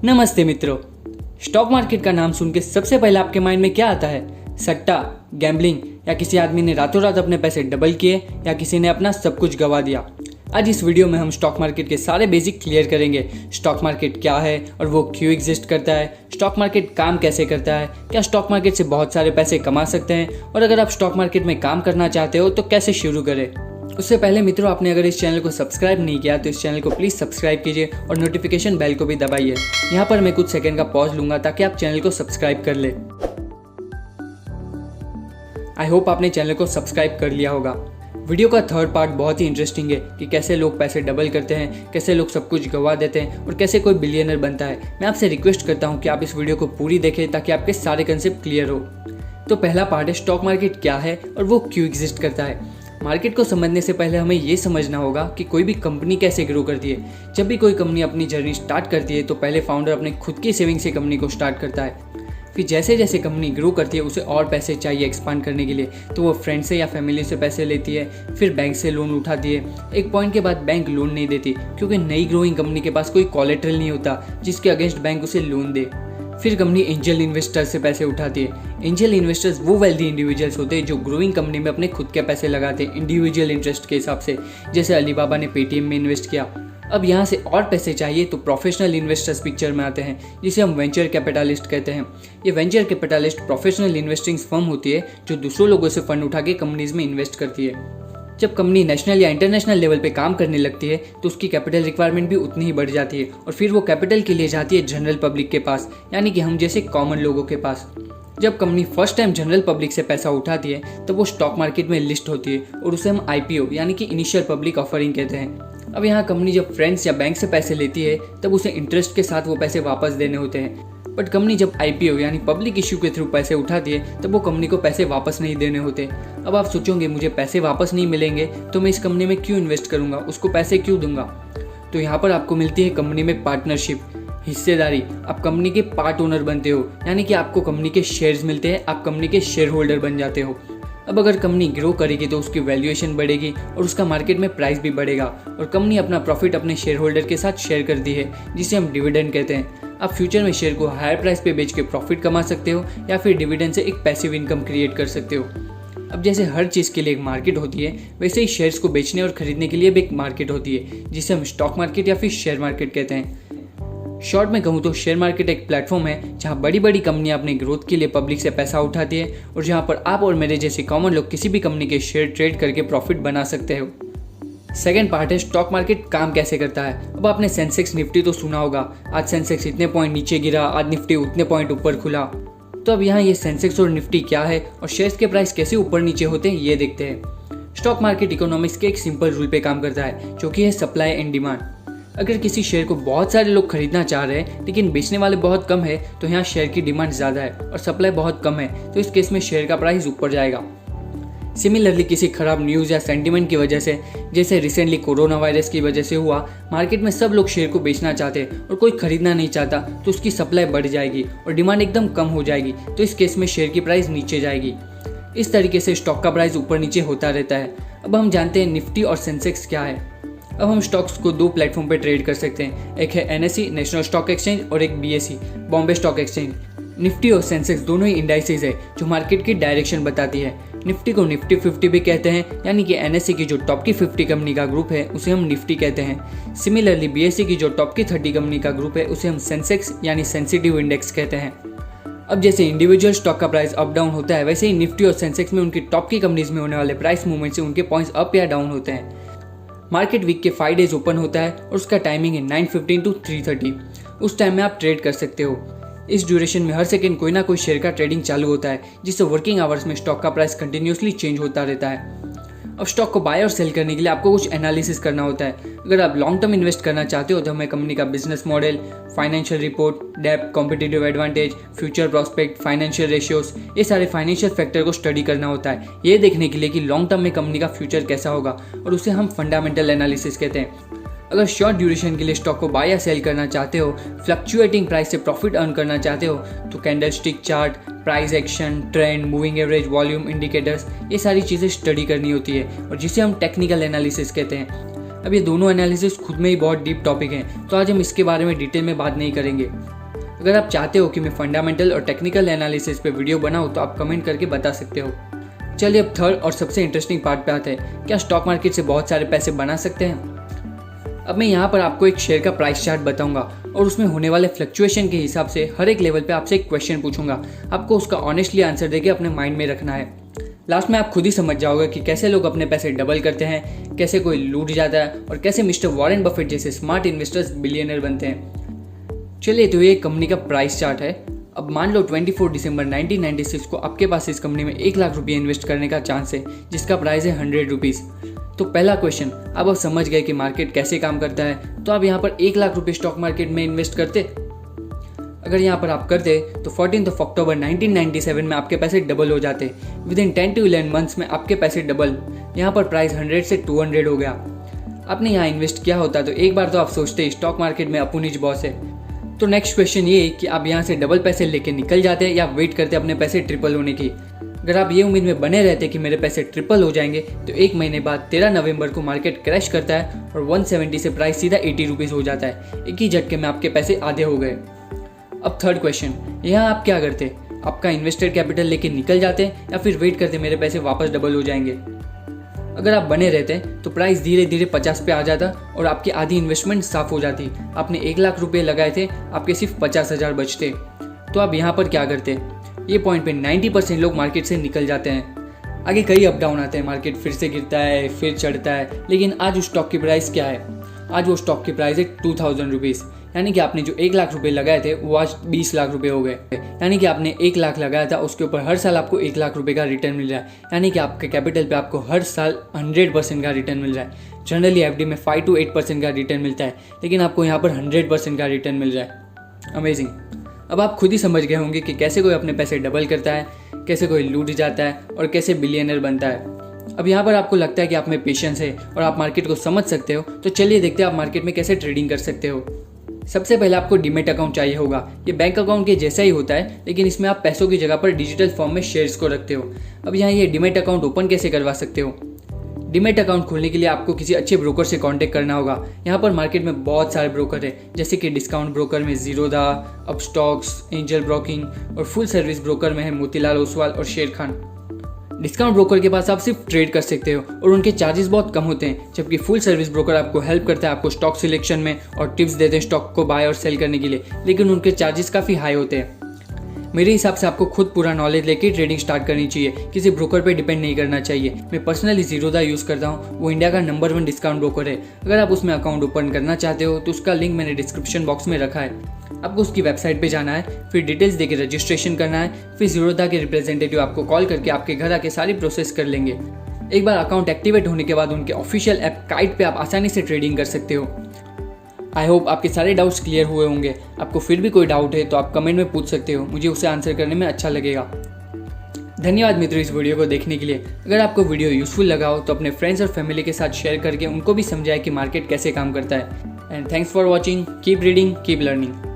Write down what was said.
नमस्ते मित्रों। Stock market का नाम सुन के सबसे पहले आपके माइंड में क्या आता है? सट्टा, गैम्बलिंग, या किसी आदमी ने रातों रात अपने पैसे डबल किए, या किसी ने अपना सब कुछ गंवा दिया। आज इस वीडियो में हम स्टॉक मार्केट के सारे बेसिक क्लियर करेंगे। स्टॉक मार्केट क्या है और वो क्यों एग्जिस्ट करता है, स्टॉक मार्केट काम कैसे करता है, क्या स्टॉक मार्केट से बहुत सारे पैसे कमा सकते हैं, और अगर आप स्टॉक मार्केट में काम करना चाहते हो तो कैसे शुरू करें। उससे पहले मित्रों, आपने अगर इस चैनल को सब्सक्राइब नहीं किया तो इस चैनल को प्लीज़ सब्सक्राइब कीजिए और नोटिफिकेशन बेल को भी दबाइए। यहाँ पर मैं कुछ सेकंड का पॉज लूँगा ताकि आप चैनल को सब्सक्राइब कर ले। आई होप आपने चैनल को सब्सक्राइब कर लिया होगा। वीडियो का थर्ड पार्ट बहुत ही इंटरेस्टिंग है कि कैसे लोग पैसे डबल करते हैं, कैसे लोग सब कुछ गंवा देते हैं और कैसे कोई बिलियनर बनता है। मैं आपसे रिक्वेस्ट करता हूँ कि आप इस वीडियो को पूरी देखें ताकि आपके सारे कंसेप्ट क्लियर हो। तो पहला पार्ट है स्टॉक मार्केट क्या है और वो क्यों एग्जिस्ट करता है। मार्केट को समझने से पहले हमें ये समझना होगा कि कोई भी कंपनी कैसे ग्रो करती है। जब भी कोई कंपनी अपनी जर्नी स्टार्ट करती है तो पहले फाउंडर अपने खुद की सेविंग से कंपनी को स्टार्ट करता है। फिर जैसे जैसे कंपनी ग्रो करती है उसे और पैसे चाहिए एक्सपांड करने के लिए, तो वो फ्रेंड से या फैमिली से पैसे लेती है, फिर बैंक से लोन उठाती है। एक पॉइंट के बाद बैंक लोन नहीं देती क्योंकि नई ग्रोइंग कंपनी के पास कोई कोलेटरल नहीं होता जिसके अगेंस्ट बैंक उसे लोन दे। फिर कंपनी एंजल इन्वेस्टर्स से पैसे उठाती है। एंजल इन्वेस्टर्स वो वेल्दी इंडिविजुअल्स होते हैं जो ग्रोइंग कंपनी में अपने खुद के पैसे लगाते हैं इंडिविजुअल इंटरेस्ट के हिसाब से, जैसे अलीबाबा ने पेटीएम में इन्वेस्ट किया। अब यहाँ से और पैसे चाहिए तो प्रोफेशनल इन्वेस्टर्स पिक्चर में आते हैं जिसे हम वेंचर कैपिटलिस्ट कहते हैं। ये venture capitalist professional investing firm होती है जो दूसरों लोगों से फंड उठा के कंपनीज में इन्वेस्ट करती है। जब कंपनी नेशनल या इंटरनेशनल लेवल पे काम करने लगती है तो उसकी कैपिटल रिक्वायरमेंट भी उतनी ही बढ़ जाती है और फिर वो कैपिटल के लिए जाती है जनरल पब्लिक के पास, यानी कि हम जैसे कॉमन लोगों के पास। जब company first time general public से पैसा उठाती है तब वो स्टॉक मार्केट में लिस्ट होती है और उसे हम IPO यानी कि इनिशियल पब्लिक ऑफरिंग कहते हैं। अब यहाँ कंपनी जब फ्रेंड्स या बैंक से पैसे लेती है तब उसे इंटरेस्ट के साथ वो पैसे वापस देने होते हैं। बट कंपनी जब IPO यानी पब्लिक इश्यू के थ्रू पैसे उठाती है तब वो कंपनी को पैसे वापस नहीं देने होते। अब आप सोचोगे मुझे पैसे वापस नहीं मिलेंगे तो मैं इस कंपनी में क्यों इन्वेस्ट करूंगा, उसको पैसे क्यों दूंगा। तो यहाँ पर आपको मिलती है कंपनी में पार्टनरशिप, हिस्सेदारी। आप कंपनी के पार्ट ओनर बनते हो, यानी कि आपको कंपनी के शेयर्स मिलते हैं, आप कंपनी के शेयर होल्डर बन जाते हो। अब अगर कंपनी ग्रो करेगी तो उसकी वैल्यूएशन बढ़ेगी और उसका मार्केट में प्राइस भी बढ़ेगा और कंपनी अपना प्रॉफिट अपने शेयर होल्डर के साथ शेयर करती है जिसे हम डिविडेंड कहते हैं। आप फ्यूचर में शेयर को हायर प्राइस पे बेच के प्रॉफिट कमा सकते हो या फिर डिविडेंड से एक पैसिव इनकम क्रिएट कर सकते हो। अब जैसे हर चीज़ के लिए एक मार्केट होती है वैसे ही शेयर्स को बेचने और खरीदने के लिए भी एक मार्केट होती है जिसे हम स्टॉक मार्केट या फिर शेयर मार्केट कहते हैं। शॉर्ट में कहूँ तो शेयर मार्केट एक प्लेटफॉर्म है जहाँ बड़ी बड़ी कंपनियां अपने ग्रोथ के लिए पब्लिक से पैसा उठाती है और जहाँ पर आप और मेरे जैसे कॉमन लोग किसी भी कंपनी के शेयर ट्रेड करके प्रॉफिट बना सकते हो। सेकेंड पार्ट है स्टॉक मार्केट काम कैसे करता है। अब आपने सेंसेक्स निफ्टी तो सुना होगा, आज सेंसेक्स इतने पॉइंट नीचे गिरा, आज निफ्टी उतने पॉइंट ऊपर खुला। तो अब यहाँ ये सेंसेक्स और निफ्टी क्या है और शेयर्स के प्राइस कैसे ऊपर नीचे होते हैं ये देखते हैं। स्टॉक मार्केट इकोनॉमिक्स के एक सिंपल रूल पे काम करता है जो कि है सप्लाई एंड डिमांड। अगर किसी शेयर को बहुत सारे लोग खरीदना चाह रहे हैं लेकिन बेचने वाले बहुत कम है तो यहाँ शेयर की डिमांड ज़्यादा है और सप्लाई बहुत कम है, तो इस केस में शेयर का प्राइस ऊपर जाएगा। सिमिलरली किसी खराब न्यूज़ या सेंटीमेंट की वजह से, जैसे रिसेंटली कोरोना वायरस की वजह से हुआ, मार्केट में सब लोग शेयर को बेचना चाहते हैं और कोई खरीदना नहीं चाहता, तो उसकी सप्लाई बढ़ जाएगी और डिमांड एकदम कम हो जाएगी, तो इस केस में शेयर की प्राइस नीचे जाएगी। इस तरीके से स्टॉक का प्राइस ऊपर नीचे होता रहता है। अब हम जानते हैं निफ्टी और सेंसेक्स क्या है। अब हम स्टॉक्स को दो प्लेटफॉर्म पे ट्रेड कर सकते हैं, एक है NSE नेशनल स्टॉक एक्सचेंज और एक BSE Bombay stock exchange. Nifty और सेंसेक्स दोनों ही इंडाइसेस है जो मार्केट की डायरेक्शन बताती है। निफ्टी को निफ्टी 50 भी कहते हैं, यानी कि NSE की जो टॉप की 50 कंपनी का ग्रुप है उसे हम निफ्टी कहते हैं। सिमिलरली BSE की जो टॉप की 30 कंपनी का ग्रुप है उसे हम सेंसेक्स यानी सेंसिटिव इंडेक्स कहते हैं। अब जैसे इंडिविजुअल स्टॉक का प्राइस अप डाउन होता है वैसे ही निफ्टी और सेंसेक्स में उनकी टॉप की कंपनीज में होने वाले प्राइस मूवमेंट से उनके पॉइंट्स अप या डाउन होते हैं। मार्केट वीक के 5 डेज ओपन होता है और उसका टाइमिंग है 9:15 to 3:30। उस टाइम में आप ट्रेड कर सकते हो। इस ड्यूरेशन में हर सेकंड कोई ना कोई शेयर का ट्रेडिंग चालू होता है जिससे वर्किंग आवर्स में स्टॉक का प्राइस कंटिन्यूसली चेंज होता रहता है। अब स्टॉक को बाय और सेल करने के लिए आपको कुछ एनालिसिस करना होता है। अगर आप लॉन्ग टर्म इन्वेस्ट करना चाहते हो तो हमें कंपनी का business model, financial report, depth, competitive advantage, future prospect, financial ratios, ये सारे फाइनेंशियल फैक्टर को स्टडी करना होता है, ये देखने के लिए कि लॉन्ग टर्म में कंपनी का फ्यूचर कैसा होगा, और उसे हम फंडामेंटल एनालिसिस कहते हैं। अगर शॉर्ट ड्यूरेशन के लिए स्टॉक को बाय या सेल करना चाहते हो, फ्लक्चुएटिंग प्राइस से प्रॉफिट अर्न करना चाहते हो, तो candlestick chart, price action, trend, moving average, volume indicators, ये सारी चीज़ें स्टडी करनी होती है और जिसे हम टेक्निकल एनालिसिस कहते हैं। अब ये दोनों एनालिसिस खुद में ही बहुत डीप टॉपिक हैं, तो आज हम इसके बारे में डिटेल में बात नहीं करेंगे। अगर आप चाहते हो कि मैं फंडामेंटल और टेक्निकल एनालिसिस पे वीडियो बनाऊँ तो आप कमेंट करके बता सकते हो। चलिए अब थर्ड और सबसे इंटरेस्टिंग पार्ट पे आते हैं, क्या स्टॉक मार्केट से बहुत सारे पैसे बना सकते हैं। अब मैं यहाँ पर आपको एक शेयर का प्राइस चार्ट बताऊंगा और उसमें होने वाले फ्लक्चुएशन के हिसाब से हर एक लेवल पे आपसे एक क्वेश्चन पूछूंगा। आपको उसका ऑनेस्टली आंसर देके अपने माइंड में रखना है। लास्ट में आप खुद ही समझ जाओगे कि कैसे लोग अपने पैसे डबल करते हैं, कैसे कोई लूट जाता है और कैसे मिस्टर वॉरेन बफेट जैसे स्मार्ट इन्वेस्टर्स बिलियनर बनते हैं। चलिए तो ये कंपनी का प्राइस चार्ट है। अब मान लो 24 दिसंबर 1996 को आपके पास इस कंपनी में 1 लाख रुपये इन्वेस्ट करने का चांस है, जिसका प्राइस है 100 रुपीज़। तो पहला क्वेश्चन, अब आप समझ गए कि मार्केट कैसे काम करता है, तो आप यहाँ पर 1 लाख रुपये स्टॉक मार्केट में इन्वेस्ट करते। अगर यहाँ पर आप करते तो 14 अक्टूबर 1997 में आपके पैसे डबल हो जाते। विद इन 10 to 11 मंथ्स में आपके पैसे डबल। यहाँ पर प्राइस 100 से 200 हो गया। आपने यहाँ इन्वेस्ट किया होता तो एक बार तो आप सोचते स्टॉक मार्केट में अपुन हिज बॉस है। तो नेक्स्ट क्वेश्चन ये कि आप यहाँ से डबल पैसे लेके निकल जाते या वेट करते अपने पैसे ट्रिपल होने की। अगर आप ये उम्मीद में बने रहते कि मेरे पैसे ट्रिपल हो जाएंगे तो एक महीने बाद 13 नवंबर को मार्केट क्रैश करता है और 170 से प्राइस सीधा 80 रुपीज़ हो जाता है। एक ही झटके में आपके पैसे आधे हो गए। अब थर्ड क्वेश्चन, यहाँ आप क्या करते, आपका इन्वेस्टेड कैपिटल लेके निकल जाते या फिर वेट करते मेरे पैसे वापस डबल हो जाएंगे। अगर आप बने रहते तो प्राइस धीरे धीरे 50 पे आ जाता और आपकी आधी इन्वेस्टमेंट साफ हो जाती। आपने 1 लाख रुपये लगाए थे, आपके सिर्फ 50,000 बचते। तो आप यहाँ पर क्या करते, ये पॉइंट पे 90% लोग मार्केट से निकल जाते हैं। आगे कई अप डाउन आते हैं, मार्केट फिर से गिरता है फिर चढ़ता है, लेकिन आज उस स्टॉक की प्राइस क्या है, आज वो स्टॉक की प्राइस है 2000 रुपीज़। यानी कि आपने जो 1 लाख रुपए लगाए थे वो आज 20 लाख रुपए हो गए। यानी कि आपने 1 लाख लगाया था, उसके ऊपर हर साल आपको 1 लाख रुपए का रिटर्न मिल रहा है। यानी कि आपके कैपिटल पे आपको हर साल 100% का रिटर्न मिल रहा है। जनरली एफडी में 5 to 8% का रिटर्न मिलता है, लेकिन आपको यहाँ पर 100% का रिटर्न मिल रहा है। अमेजिंग। अब आप खुद ही समझ गए होंगे कि कैसे कोई अपने पैसे डबल करता है, कैसे कोई लूट जाता है और कैसे बिलियनर बनता है। अब यहाँ पर आपको लगता है कि आप में पेशेंस है और आप मार्केट को समझ सकते हो, तो चलिए देखते हैं आप मार्केट में कैसे ट्रेडिंग कर सकते हो। सबसे पहले आपको डीमेट अकाउंट चाहिए होगा। ये बैंक अकाउंट के जैसा ही होता है, लेकिन इसमें आप पैसों की जगह पर डिजिटल फॉर्म में शेयर्स को रखते हो। अब यहाँ ये डीमेट अकाउंट ओपन कैसे करवा सकते हो। डीमेट अकाउंट खोलने के लिए आपको किसी अच्छे ब्रोकर से कांटेक्ट करना होगा। यहाँ पर मार्केट में बहुत सारे ब्रोकर है, जैसे कि डिस्काउंट ब्रोकर में जीरोधा, अपस्टॉक्स, एंजल ब्रोकिंग और फुल सर्विस ब्रोकर में है मोतीलाल ओसवाल और शेर खान। डिस्काउंट ब्रोकर के पास आप सिर्फ ट्रेड कर सकते हो और उनके चार्जेस बहुत कम होते हैं, जबकि फुल सर्विस ब्रोकर आपको हेल्प करता है, आपको स्टॉक सिलेक्शन में और टिप्स देते हैं स्टॉक को बाय और सेल करने के लिए, लेकिन उनके चार्जेस काफ़ी हाई होते हैं। मेरे हिसाब से आपको खुद पूरा नॉलेज लेके ट्रेडिंग स्टार्ट करनी चाहिए, किसी ब्रोकर पे डिपेंड नहीं करना चाहिए। मैं पर्सनली जीरोधा यूज़ करता हूँ, वो इंडिया का नंबर 1 डिस्काउंट ब्रोकर है। अगर आप उसमें अकाउंट ओपन करना चाहते हो तो उसका लिंक मैंने डिस्क्रिप्शन बॉक्स में रखा है। आपको उसकी वेबसाइट पे जाना है, फिर डिटेल्स देके रजिस्ट्रेशन करना है, फिर जीरोधा के रिप्रेजेंटेटिव आपको कॉल करके आपके घर आके सारी प्रोसेस कर लेंगे। एक बार अकाउंट एक्टिवेट होने के बाद उनके ऑफिशियल ऐप काइट पे आप आसानी से ट्रेडिंग कर सकते हो। आई होप आपके सारे डाउट्स क्लियर हुए होंगे। आपको फिर भी कोई डाउट है तो आप कमेंट में पूछ सकते हो, मुझे उसे आंसर करने में अच्छा लगेगा। धन्यवाद मित्रों इस वीडियो को देखने के लिए। अगर आपको वीडियो यूजफुल लगा हो तो अपने फ्रेंड्स और फैमिली के साथ शेयर करके उनको भी समझाएं कि मार्केट कैसे काम करता है। And thanks for watching. Keep reading, keep learning.